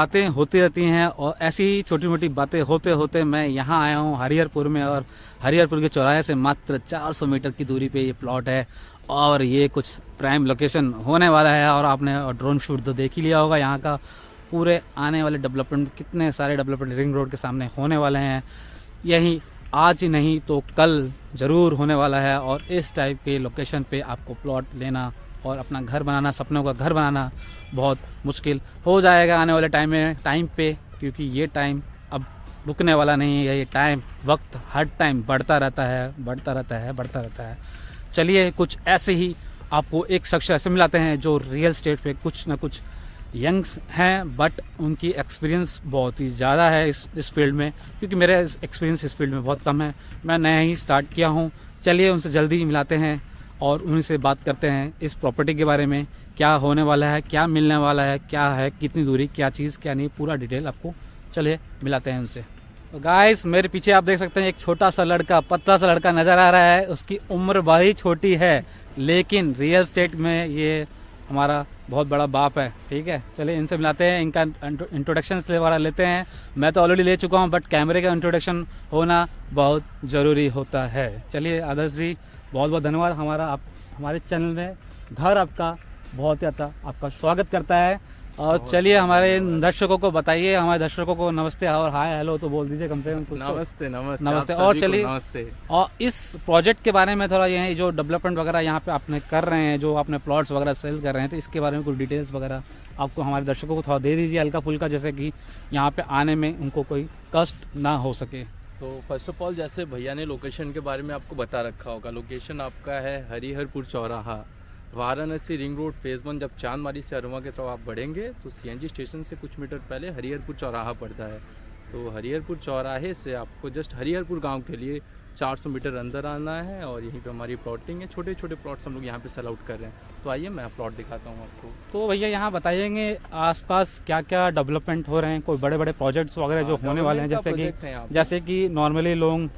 बातें होती रहती हैं और ऐसी ही छोटी मोटी बातें होते होते मैं यहाँ आया हूँ हरिहरपुर में। और हरिहरपुर के चौराहे से मात्र 400 मीटर की दूरी पे ये प्लॉट है और ये कुछ प्राइम लोकेशन होने वाला है। और आपने ड्रोन शूट तो देख ही लिया होगा यहाँ का। पूरे आने वाले डेवलपमेंट, कितने सारे डेवलपमेंट रिंग रोड के सामने होने वाले हैं। यही आज ही नहीं तो कल ज़रूर होने वाला है। और इस टाइप के लोकेशन पे आपको प्लॉट लेना और अपना घर बनाना, सपनों का घर बनाना बहुत मुश्किल हो जाएगा आने वाले टाइम पे, क्योंकि ये टाइम अब रुकने वाला नहीं है। ये टाइम, वक्त हर टाइम बढ़ता रहता है। चलिए कुछ ऐसे ही आपको एक शख्स ऐसे मिलाते हैं जो रियल स्टेट पे कुछ ना कुछ यंग्स हैं, बट उनकी एक्सपीरियंस बहुत ही ज़्यादा है इस फील्ड में, क्योंकि मेरा एक्सपीरियंस इस फील्ड में बहुत कम है। मैं नया ही स्टार्ट किया हूँ। चलिए उनसे जल्दी ही मिलाते हैं और उनसे बात करते हैं इस प्रॉपर्टी के बारे में, क्या होने वाला है, क्या मिलने वाला है, क्या है, कितनी दूरी, क्या चीज़, क्या नहीं, पूरा डिटेल आपको चलिए मिलाते हैं उनसे। तो गाइस मेरे पीछे आप देख सकते हैं एक छोटा सा लड़का, पतला सा लड़का नज़र आ रहा है। उसकी उम्र बड़ी छोटी है, लेकिन रियल स्टेट में ये हमारा बहुत बड़ा बाप है। ठीक है, चलिए इनसे मिलाते हैं, इनका इंट्रोडक्शन वगैरह लेते हैं। मैं तो ऑलरेडी ले चुका हूँ, बट कैमरे का इंट्रोडक्शन होना बहुत ज़रूरी होता है। चलिए आदर्श जी, बहुत बहुत धन्यवाद। हमारे चैनल में घर आपका बहुत ही अच्छा आपका स्वागत करता है। और चलिए हमारे दर्शकों को बताइए, हमारे दर्शकों को नमस्ते और हाय हेलो तो बोल दीजिए कम से कम कुछ। नमस्ते। और चलिए, और इस प्रोजेक्ट के बारे में थोड़ा, ये जो डेवलपमेंट वगैरह यहाँ पे आपने कर रहे हैं, जो आपने प्लॉट्स वगैरह सेल कर रहे हैं, तो इसके बारे में कुछ डिटेल्स वगैरह आपको हमारे दर्शकों को थोड़ा दे दीजिए हल्का फुल्का, जैसे कि यहाँ पे आने में उनको कोई कष्ट ना हो सके। तो फर्स्ट ऑफ ऑल, जैसे भैया ने लोकेशन के बारे में आपको बता रखा होगा, लोकेशन आपका है हरिहरपुर चौराहा, वाराणसी रिंग रोड फेज़ 1। जब चांदमारी से अरुमा की तरफ आप बढ़ेंगे तो सीएनजी स्टेशन से कुछ मीटर पहले हरिहरपुर चौराहा पड़ता है। तो हरिहरपुर चौराहे से आपको जस्ट हरिहरपुर गांव के लिए 400 मीटर अंदर आना है और यहीं पे हमारी प्लॉटिंग है। छोटे छोटे प्लॉट्स हम लोग यहाँ पे सेल आउट कर रहे हैं। तो आइए मैं प्लॉट दिखाता हूँ आपको। तो भैया यहाँ बताइएंगे आसपास क्या क्या डेवलपमेंट हो रहे हैं, कोई बड़े बड़े प्रोजेक्ट्स वगैरह जो होने वाले हैं, जैसे कि नॉर्मली लोग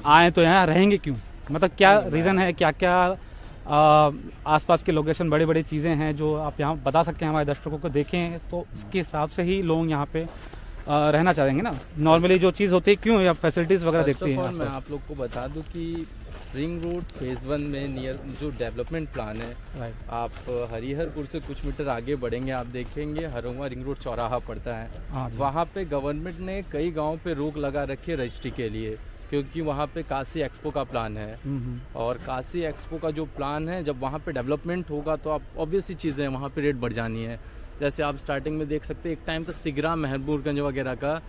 आए तो यहाँ रहेंगे क्यों, मतलब क्या रीज़न है, क्या क्या आसपास के लोकेशन बड़ी बड़ी चीज़ें हैं जो आप यहाँ बता सकते हैं हमारे दर्शकों को देखें, तो इसके हिसाब से ही लोग यहाँ पे रहना चाहेंगे ना। नॉर्मली जो चीज़ होती है क्यों, या फैसिलिटीज़ वगैरह देखती हैं। मैं आप लोग को बता दूं कि रिंग रोड फेज़ 1 में नियर जो डेवलपमेंट प्लान है, आप हरिहरपुर से कुछ मीटर आगे बढ़ेंगे, आप देखेंगे हरुआ रिंग रोड चौराहा पड़ता है। वहाँ पे गवर्नमेंट ने कई गाँव पे रोक लगा रखी है रजिस्ट्री के लिए, क्योंकि वहाँ पे काशी एक्सपो का प्लान है। और काशी एक्सपो का जो प्लान है, जब वहाँ पे डेवलपमेंट होगा तो आप ऑब्वियस ही चीज़ें वहाँ पे रेट बढ़ जानी है। जैसे आप स्टार्टिंग में देख सकते हैं, एक टाइम तो सिगरा, महबूबगंज वगैरह का,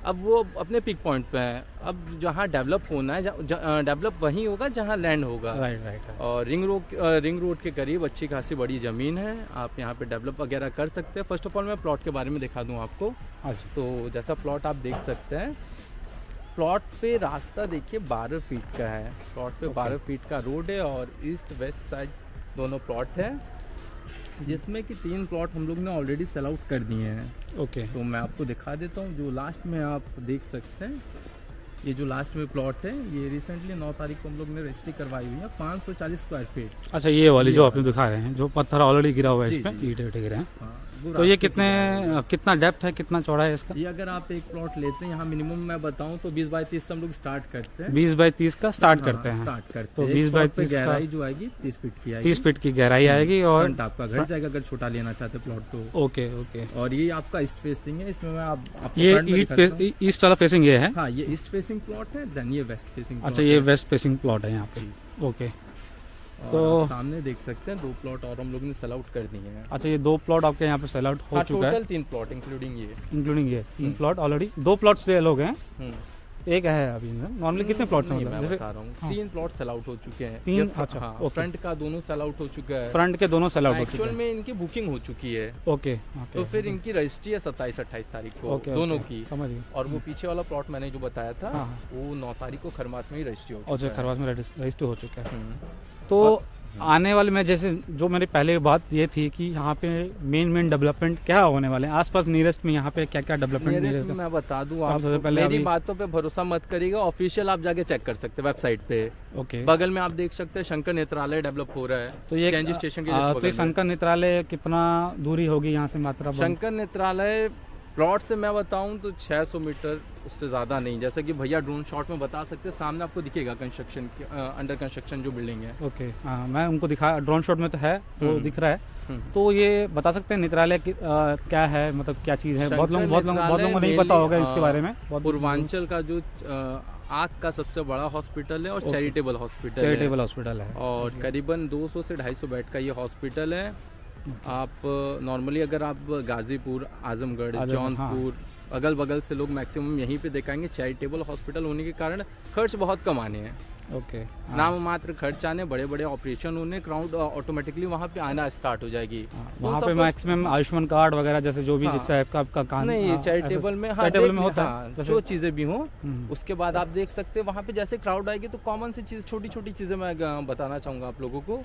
अब वो अपने पीक पॉइंट पे है। अब जहाँ डेवलप होना है, डेवलप वहीं होगा जहाँ लैंड होगा। राइट। और रिंग रोड के करीब अच्छी खासी बड़ी ज़मीन है, आप यहाँ पे डेवलप वगैरह कर सकते हैं। फर्स्ट ऑफ ऑल मैं प्लॉट के बारे में दिखा दूँ आपको। तो जैसा प्लॉट आप देख सकते हैं, प्लॉट पे रास्ता देखिए 12 फीट का है। प्लॉट पे 12 फीट का रोड है और ईस्ट वेस्ट साइड दोनों प्लॉट है, जिसमें कि 3 प्लॉट हम लोग ने ऑलरेडी सेल आउट कर दिए हैं। तो मैं आपको दिखा देता हूँ। जो लास्ट में आप देख सकते हैं, ये जो लास्ट में प्लॉट है, ये रिसेंटली 9 तारीख को हम लोग ने रजिस्ट्री करवाई हुई है, 540 स्क्वायर फीट। अच्छा, ये वाली जो आपने दिखा रहे हैं, जो पत्थर ऑलरेडी गिरा हुआ है, इस पे ईंट गिरे हैं। तो ये कितना डेप्थ है, कितना चौड़ा है इसका? ये अगर आप एक प्लॉट लेते हैं, यहाँ मिनिमम मैं बताऊं तो 20 बाई 30 से हम लोग स्टार्ट करते हैं। 20 बाई 30 का स्टार्ट करते हैं। तो 20 बाई 30 गहराई जो आएगी 30 फीट की आएगी। 30 फीट की गहराई आएगी और आपका घर जाएगा अगर छोटा लेना चाहते प्लॉट तो। ओके। और ये आपका ईस्ट फेसिंग है, इसमें मैं ये ईस्ट वाला फेसिंग ये है। हाँ, ये ईस्ट फेसिंग प्लॉट है, देन ये वेस्ट फेसिंग। अच्छा, ये वेस्ट फेसिंग प्लॉट है यहाँ पे। ओके। तो सामने देख सकते हैं 2 प्लॉट और हम लोग ने सेल आउट कर दिए हैं। अच्छा, ये 2 प्लॉट आपके यहाँ पे सेल आउट हो चुका है। टोटल 3 प्लॉट इंक्लूडिंग ये 3 प्लॉट ऑलरेडी। 2 प्लॉट्स ले लोग हैं, एक है अभी। नॉर्मली कितने प्लॉट्स हैं? मैं बता रहा हूँ 3 प्लॉट सेल आउट हो चुके हैं। 3? अच्छा। हाँ, फ्रंट का दोनों सेल आउट हो चुका है। फ्रंट के दोनों सेल आउट हो चुके हैं। एक्चुअल में इनकी बुकिंग हो चुकी है। ओके। तो फिर इनकी रजिस्ट्री है 27-28 तारीख को दोनों की। समझ गए। और वो पीछे वाला प्लॉट मैंने जो बताया था, वो 9 तारीख को खरमास में ही रजिस्ट्री हो चुका है। अच्छा, खरमास में रजिस्ट्री हो चुका है। तो आने वाले में, जैसे जो मेरी पहले बात ये थी कि यहाँ पे मेन डेवलपमेंट क्या होने वाले हैं आसपास नियरेस्ट में, यहाँ पे क्या क्या डेवलपमेंट मैं बता दूं आपको, मेरी बातों पे भरोसा मत करिएगा, ऑफिशियल आप जाके चेक कर सकते हैं वेबसाइट पे। ओके। बगल में आप देख सकते हैं शंकर नेत्रालय डेवलप हो रहा है, तो ये स्टेशन के तो शंकर नेत्रालय कितना दूरी होगी यहाँ से मात्रा? शंकर नेत्रालय प्लॉट से मैं बताऊं तो 600 मीटर, उससे ज़्यादा नहीं। जैसे कि भैया ड्रोन शॉट में बता सकते हैं, सामने आपको दिखेगा कंस्ट्रक्शन अंडर कंस्ट्रक्शन जो बिल्डिंग है। ओके, हाँ, मैं उनको दिखा, ड्रोन शॉट में तो है, वो दिख रहा है। तो ये बता सकते हैं नेत्रालय क्या है, मतलब क्या चीज़ है? बहुत लोगों को नहीं पता होगा इसके बारे में। पूर्वांचल का जो आँख का सबसे बड़ा हॉस्पिटल है और चैरिटेबल हॉस्पिटल है और करीबन 200 से 250 बेड का ये हॉस्पिटल है। आप नॉर्मली अगर आप गाजीपुर, आजमगढ़, जौनपुर, अगल बगल से लोग मैक्सिमम यहीं पे दिखाएंगे। चैरिटेबल हॉस्पिटल होने के कारण खर्च बहुत कम आने हैं। ओके, नाम मात्र खर्च आने, बड़े बड़े ऑपरेशन होने, क्राउड ऑटोमेटिकली वहाँ पे आना स्टार्ट हो जाएगी। वहाँ पे मैक्सिमम आयुष्मान कार्ड वगैरह जैसे जो भी जिस टाइप का आपका काम नहीं, चैरिटेबल में होता है, जो चीजें भी हो। उसके बाद आप देख सकते हैं वहाँ पे जैसे क्राउड आएगी तो कॉमन सी चीज, छोटी छोटी चीजें मैं बताना चाहूंगा आप लोगों को।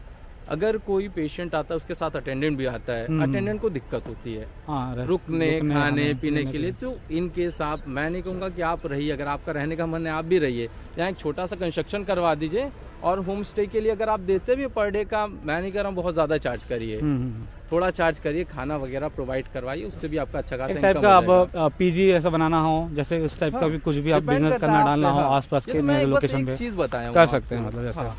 अगर कोई पेशेंट आता है उसके साथ अटेंडेंट भी आता है, अटेंडेंट को दिक्कत होती है रुकने खाने पीने के लिए, तो इन केस आप, मैं नहीं कहूँगा कि आप रहिए, अगर आपका रहने का मन है आप भी रहिए, यहाँ एक छोटा सा कंस्ट्रक्शन करवा दीजिए। और होम स्टे के लिए अगर आप देते भी पर डे का, मैं नहीं कर रहा हूँ बहुत ज्यादा चार्ज करिए, थोड़ा चार्ज करिए, खाना वगैरह प्रोवाइड करवाइए, उससे भी आपका अच्छा खासा टाइप का आप पीजी ऐसा बनाना हो, जैसे उस टाइप का भी कुछ भी आप बिजनेस करना डालना हो आसपास के लोकेशन पे चीज बताया कर सकते हैं, मतलब जैसा।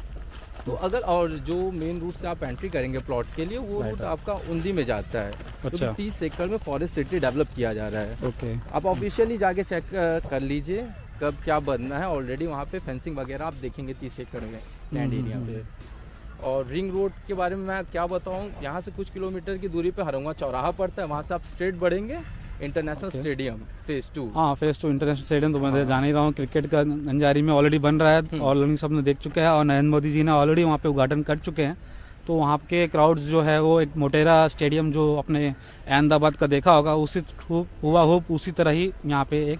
तो अगर, और जो मेन रूट से आप एंट्री करेंगे प्लॉट के लिए, वो रूट आपका उंदी में जाता है। अच्छा। तो 30 एकड़ में फॉरेस्ट सिटी डेवलप किया जा रहा है। ओके, आप ऑफिशियली जाके चेक कर लीजिए कब क्या बनना है। ऑलरेडी वहाँ पे फेंसिंग वगैरह आप देखेंगे 30 एकड़ में लैंड एरिया पे। और रिंग रोड के बारे में मैं क्या बताऊँ, यहाँ से कुछ किलोमीटर की दूरी पे हरंगा चौराहा पड़ता है, वहाँ से आप स्ट्रेट बढ़ेंगे इंटरनेशनल स्टेडियम फेज 2। हाँ, फेज 2 इंटरनेशनल स्टेडियम तो मैं जान ही रहा हूँ, क्रिकेट का गंजारी में ऑलरेडी बन रहा है, ऑलरेडी सबने देख चुके हैं और नरेंद्र मोदी जी ने ऑलरेडी वहाँ पे उद्घाटन कर चुके हैं। तो वहाँ के क्राउड्स जो है वो एक मोटेरा स्टेडियम जो अपने अहमदाबाद का देखा होगा, उसी उसी तरह ही यहाँ पे एक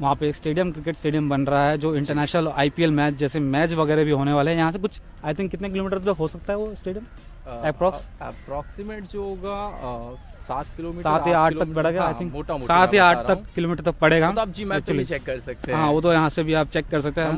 वहाँ पे एक स्टेडियम, क्रिकेट स्टेडियम बन रहा है, जो इंटरनेशनल IPL मैच जैसे मैच वगैरह भी होने वाले हैं। यहाँ से कुछ आई थिंक कितने किलोमीटर तक हो सकता है वो स्टेडियम? अप्रोक्सीमेट जो होगा 7 किलोमीटर, 7 या 8 तक बढ़ेगा, आई थिंक मोटा 7 या 8 तक किलोमीटर तक पड़ेगा। तो आप जी मैप पे भी चेक कर सकते हैं। हाँ, वो तो यहाँ से भी आप चेक कर सकते हैं।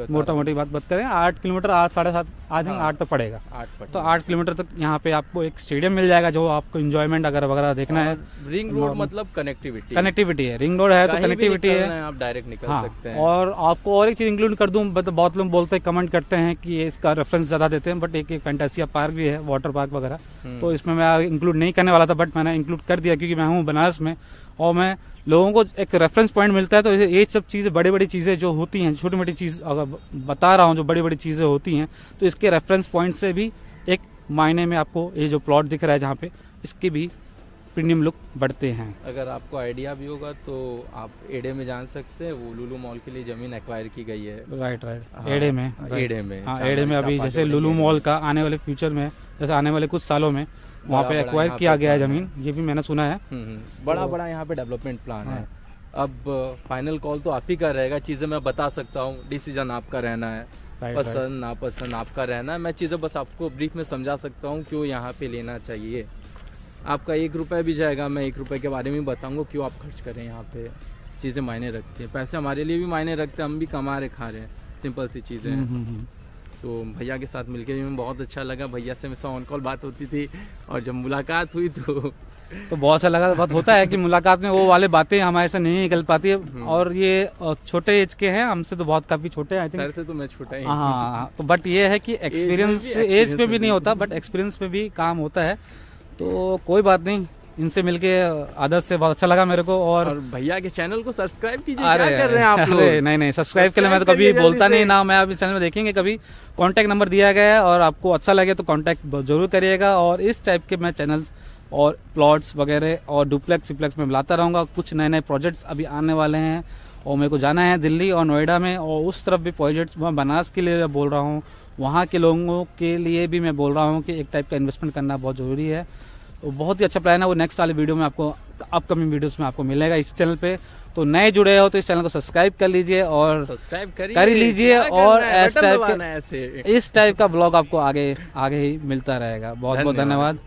मोटा मोटी बात करें, 8 किलोमीटर, 8 साढ़े 7 आई थिंक 8 तक पड़ेगा। तो 8 किलोमीटर तक यहाँ पे आपको एक स्टेडियम मिल जाएगा, जो आपको इंजॉयमेंट अगर वगैरह देखना है। रिंग रोड मतलब कनेक्टिविटी है, रिंग रोड है तो कनेक्टिविटी है, आप डायरेक्ट निकल सकते हैं। और आपको और एक चीज इंक्लूड कर दूं, बहुत लोग बोलते हैं, कमेंट करते हैं कि इसका रेफरेंस ज्यादा देते हैं, बट एक फैंटासिया पार्क भी है, वाटर पार्क वगैरह, तो इसमें मैं इंक्लूड नहीं करने वाला था, बट मैंने इंक्लूड कर दिया क्योंकि मैं हूँ बनारस में और मैं लोगों को एक रेफरेंस पॉइंट मिलता है। तो ये सब चीज़ें, बड़ी बड़ी चीज़ें जो होती हैं, छोटी मोटी चीज़ अगर बता रहा हूँ जो बड़ी बड़ी चीज़ें होती हैं, तो इसके रेफरेंस पॉइंट से भी एक मायने में आपको ये जो प्लॉट दिख रहा है जहाँ पे, इसके भी प्रीमियम लुक बढ़ते हैं। अगर आपको आइडिया भी होगा तो आप एडे में जान सकते हैं, वो लुलू मॉल के लिए जमीन एक्वायर की गई है। राइट, एडे में, एडे में अभी जैसे लुलू मॉल का आने वाले फ्यूचर में, जैसे आने वाले कुछ सालों में वहाँ पे एक्वायर किया गया है जमीन, ये भी मैंने सुना है। बड़ा यहाँ पे डेवलपमेंट प्लान है। अब फाइनल कॉल तो आप ही का रहेगा, चीजें मैं बता सकता हूँ, डिसीजन आपका रहना है, पसंद नापसंद आपका रहना है। मैं चीजें बस आपको ब्रीफ में समझा सकता हूँ क्यों यहाँ पे लेना चाहिए। आपका 1 रुपया भी जाएगा, मैं 1 रुपये के बारे में बताऊंगा क्यों आप खर्च करें। यहाँ पे चीज़ें मायने रखती हैं, पैसे हमारे लिए भी मायने रखते हैं, हम भी कमा रहे खा रहे हैं, सिंपल सी चीज़ें हैं। तो भैया के साथ मिलकर भी बहुत अच्छा लगा। भैया से मेरे ऑन कॉल बात होती थी और जब मुलाकात हुई तो बहुत अच्छा लगा। बात होता है कि मुलाकात में वो वाले बातें हमारे से नहीं निकल पाती है, और ये छोटे एज के हैं, हमसे तो बहुत काफी छोटे हैं, आई थिंक। सर से तो मैं छोटा ही। हाँ, तो बट ये है कि एक्सपीरियंस एज पे भी नहीं होता, बट एक्सपीरियंस पे भी काम होता है। तो कोई बात नहीं, इनसे मिलके आदर्श से बहुत अच्छा लगा मेरे को। और भैया के चैनल को सब्सक्राइब कीजिए। क्या कर रहे हैं आप लोग? नहीं, सब्सक्राइब के लिए मैं तो कभी बोलता नहीं ना। मैं आप इस चैनल में देखेंगे कभी कांटेक्ट नंबर दिया गया है, और आपको अच्छा लगे तो कांटेक्ट जरूर करिएगा। और इस टाइप के मैं चैनल्स और प्लॉट्स वगैरह और डुप्लेक्स सिप्लेक्स में मिलाता रहूँगा। कुछ नए नए प्रोजेक्ट्स अभी आने वाले हैं, और मेरे को जाना है दिल्ली और नोएडा में, और उस तरफ भी प्रोजेक्ट्स मैं बनारस के लिए बोल रहा हूँ, वहाँ के लोगों के लिए भी मैं बोल रहा हूँ कि एक टाइप का इन्वेस्टमेंट करना बहुत ज़रूरी है। तो बहुत ही अच्छा प्लान है, वो नेक्स्ट वाले वीडियो में आपको, अपकमिंग वीडियोस में आपको मिलेगा इस चैनल पे। तो नए जुड़े हो तो इस चैनल को सब्सक्राइब कर लीजिए और सब्सक्राइब कर लीजिए, और इस टाइप का ब्लॉग आपको आगे ही मिलता रहेगा। बहुत बहुत धन्यवाद।